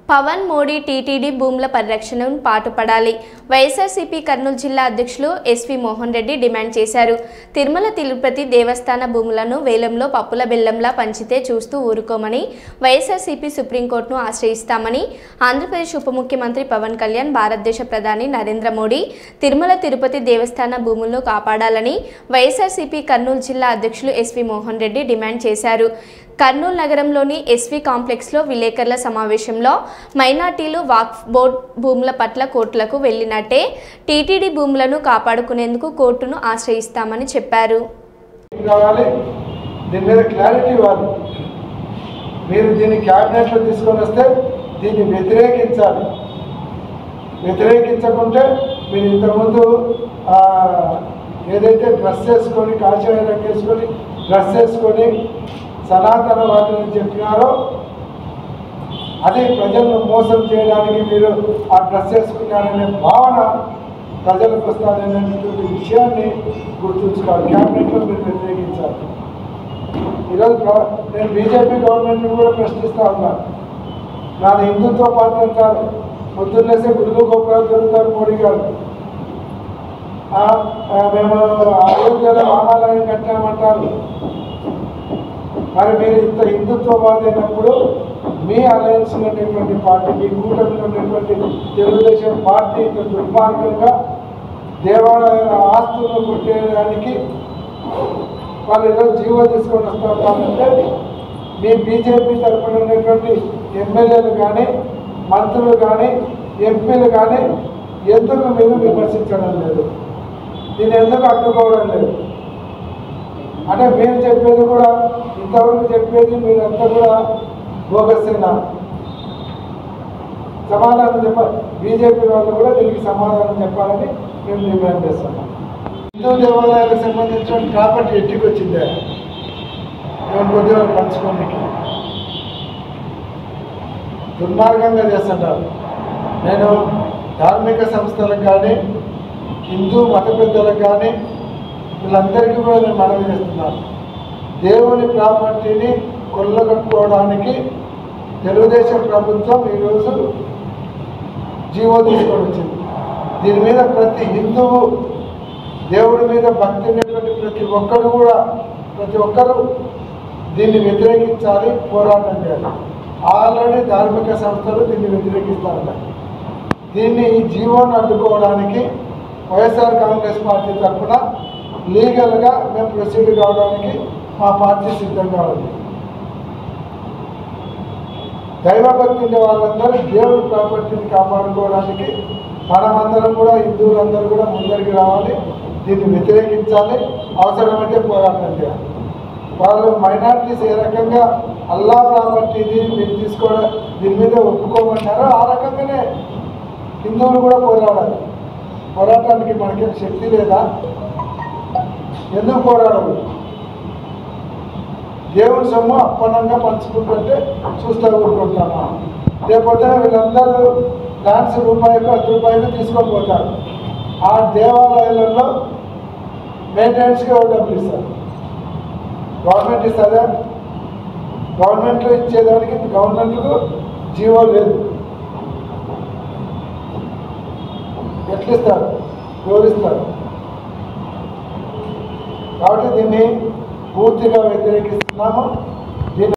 Pawan Modi TTD భూముల పరిరక్షణను పాటుపడాలి. వైఎస్ఆర్సీపీ కర్నూలు జిల్లా అధ్యక్షులు ఎస్వి మోహన్ రెడ్డి డిమాండ్ చేశారు. తిరుమల తిరుపతి దేవస్థాన భూములను వేలంలో పప్పుల బెల్లంలా పంచితే చూస్తూ ఊరుకోమని, వైఎస్ఆర్సీపీ సుప్రీంకోర్టును ఆశ్రయిస్తామని, ఆంధ్రప్రదేశ్ ఉప ముఖ్యమంత్రి పవన్ కళ్యాణ్, భారతదేశ ప్రధాని నరేంద్ర మోడీ తిరుమల తిరుపతి దేవస్థాన భూములను కాపాడాలని వైఎస్ఆర్సీపీ కర్నూలు జిల్లా అధ్యక్షులు ఎస్వి మోహన్ రెడ్డి డిమాండ్ చేశారు. కర్నూలు నగరంలోని ఎస్వి కాంప్లెక్స్లో విలేకరుల సమావేశంలో మైనార్టీలు వక్ఫ్ బోర్డు భూముల పట్ల కోర్టులకు వెళ్లినట్టే టీటీడీ భూములను కాపాడుకునేందుకు కోర్టును ఆశ్రయిస్తామని చెప్పారు. మీరు దీన్ని క్యాబినెట్లో తీసుకొని వస్తే దీన్ని వ్యతిరేకించాలి. వ్యతిరేకించకుంటే మీరు ఇంతకుముందు ఏదైతే డ్రెస్ వేసుకొని కాషాయ రంగు వేసుకొని డ్రెస్ వేసుకొని సనాతనవాదులని చెప్పినారో అది ప్రజలను మోసం చేయడానికి మీరు ఆ డ్రెస్ వేసుకున్నారనే భావన ప్రజలకు వస్తారనేటువంటి విషయాన్ని గుర్తుంచుకోవాలి. క్యాబినెట్లో మీరు వ్యతిరేకించాలి. ఈరోజు నేను బీజేపీ గవర్నమెంట్ని కూడా ప్రశ్నిస్తూ ఉన్నాను. నాది హిందుత్వ పార్టీ అంటారు, పొద్దున్నేసే గుళ్ళు గోపురాలు జరుగుతారు మోడీ గారు. మేము అయోధ్యలో రామాలయం కట్టామంటారు. మరి మీరు ఇంత హిందుత్వవాది అయినప్పుడు మీ అలయన్స్ ఉన్నటువంటి పార్టీ, మీ కూటమిలో ఉన్నటువంటి తెలుగుదేశం పార్టీ ఇంత దుర్మార్గంగా దేవాలయాల ఆస్తులను కొట్టేయడానికి వాళ్ళు ఈరోజు జీవో తీసుకొని వస్తుంటారంటే మీ బీజేపీ తరఫున ఉన్నటువంటి ఎమ్మెల్యేలు కానీ, మంత్రులు కానీ, ఎంపీలు కానీ ఎందుకు మీరు విమర్శించడం లేదు? దీన్ని ఎందుకు అడ్డుకోవడం లేదు? అంటే మీరు చెప్పేది కూడా ఇంతవరకు చెప్పేది మీరంతా కూడా బోగస్సేనా? సమాధానం చెప్పాలి. బీజేపీ వాళ్ళు కూడా దీనికి సమాధానం చెప్పాలని మేము డిమాండ్ చేస్తున్నాం. హిందూ దేవాలయాలకు సంబంధించిన ప్రాపర్టీ ఎట్టికి వచ్చిందే మేము కొద్దిగా పంచుకోనికి దుర్మార్గంగా చేస్తుంటారు. నేను ధార్మిక సంస్థలకు కానీ, హిందూ మత పెద్దలకు కానీ వీళ్ళందరికీ కూడా నేను మనవి చేస్తున్నాను. దేవుని ప్రాపర్టీని కొల్లగొట్టుకోవడానికి తెలుగుదేశం ప్రభుత్వం ఈరోజు జీవో తీసుకొని వచ్చింది. దీని మీద ప్రతి హిందువు, దేవుడి మీద భక్తి ఉన్నటువంటి ప్రతి ఒక్కరూ దీన్ని వ్యతిరేకించాలి, పోరాటం చేయాలి. ఆల్రెడీ ధార్మిక సంస్థలు దీన్ని వ్యతిరేకిస్తూ ఉన్నాయి. దీన్ని ఈ జీవోను అడ్డుకోవడానికి వైఎస్ఆర్ కాంగ్రెస్ పార్టీ తరఫున లీగల్గా మేము ప్రొసీడ్ కావడానికి మా పార్టీ సిద్ధంగా ఉంది. దైవభక్తి ఉండే వాళ్ళందరూ దేవుడి ప్రాపర్టీని కాపాడుకోవడానికి మనమందరం కూడా, హిందువులందరూ కూడా ముందరికి రావాలి. దీన్ని వ్యతిరేకించాలి, అవసరమైతే పోరాటం చేయాలి. వాళ్ళు మైనార్టీస్ ఏ రకంగా అల్లా ప్రాపర్టీని మీరు తీసుకోవడం దీని మీద ఒప్పుకోమన్నారో ఆ రకంగానే హిందువులు కూడా పోరాడాలి. పోరాటానికి మనకి శక్తి లేదా? ఎందుకు పోరాడదు? దేవుని సొమ్ము అప్పనంగా పంచుకుంటుంటే చూస్తూ ఊరుకుంటామా? లేకపోతే వీళ్ళందరూ డాన్స్ రూపాయికి 10 రూపాయలు తీసుకొని పోతారు. ఆ దేవాలయాలలో మెయింటెనెన్స్కి డబ్బులు ఇస్తారు. గవర్నమెంట్ ఇస్తుందా? గవర్నమెంట్లో ఇచ్చేదానికి గవర్నమెంట్కు జీవో లేదు. ఎట్లిస్తారు? వివరిస్తారు. కాబట్టి దీన్ని పూర్తిగా వ్యతిరేకిస్తున్నాము.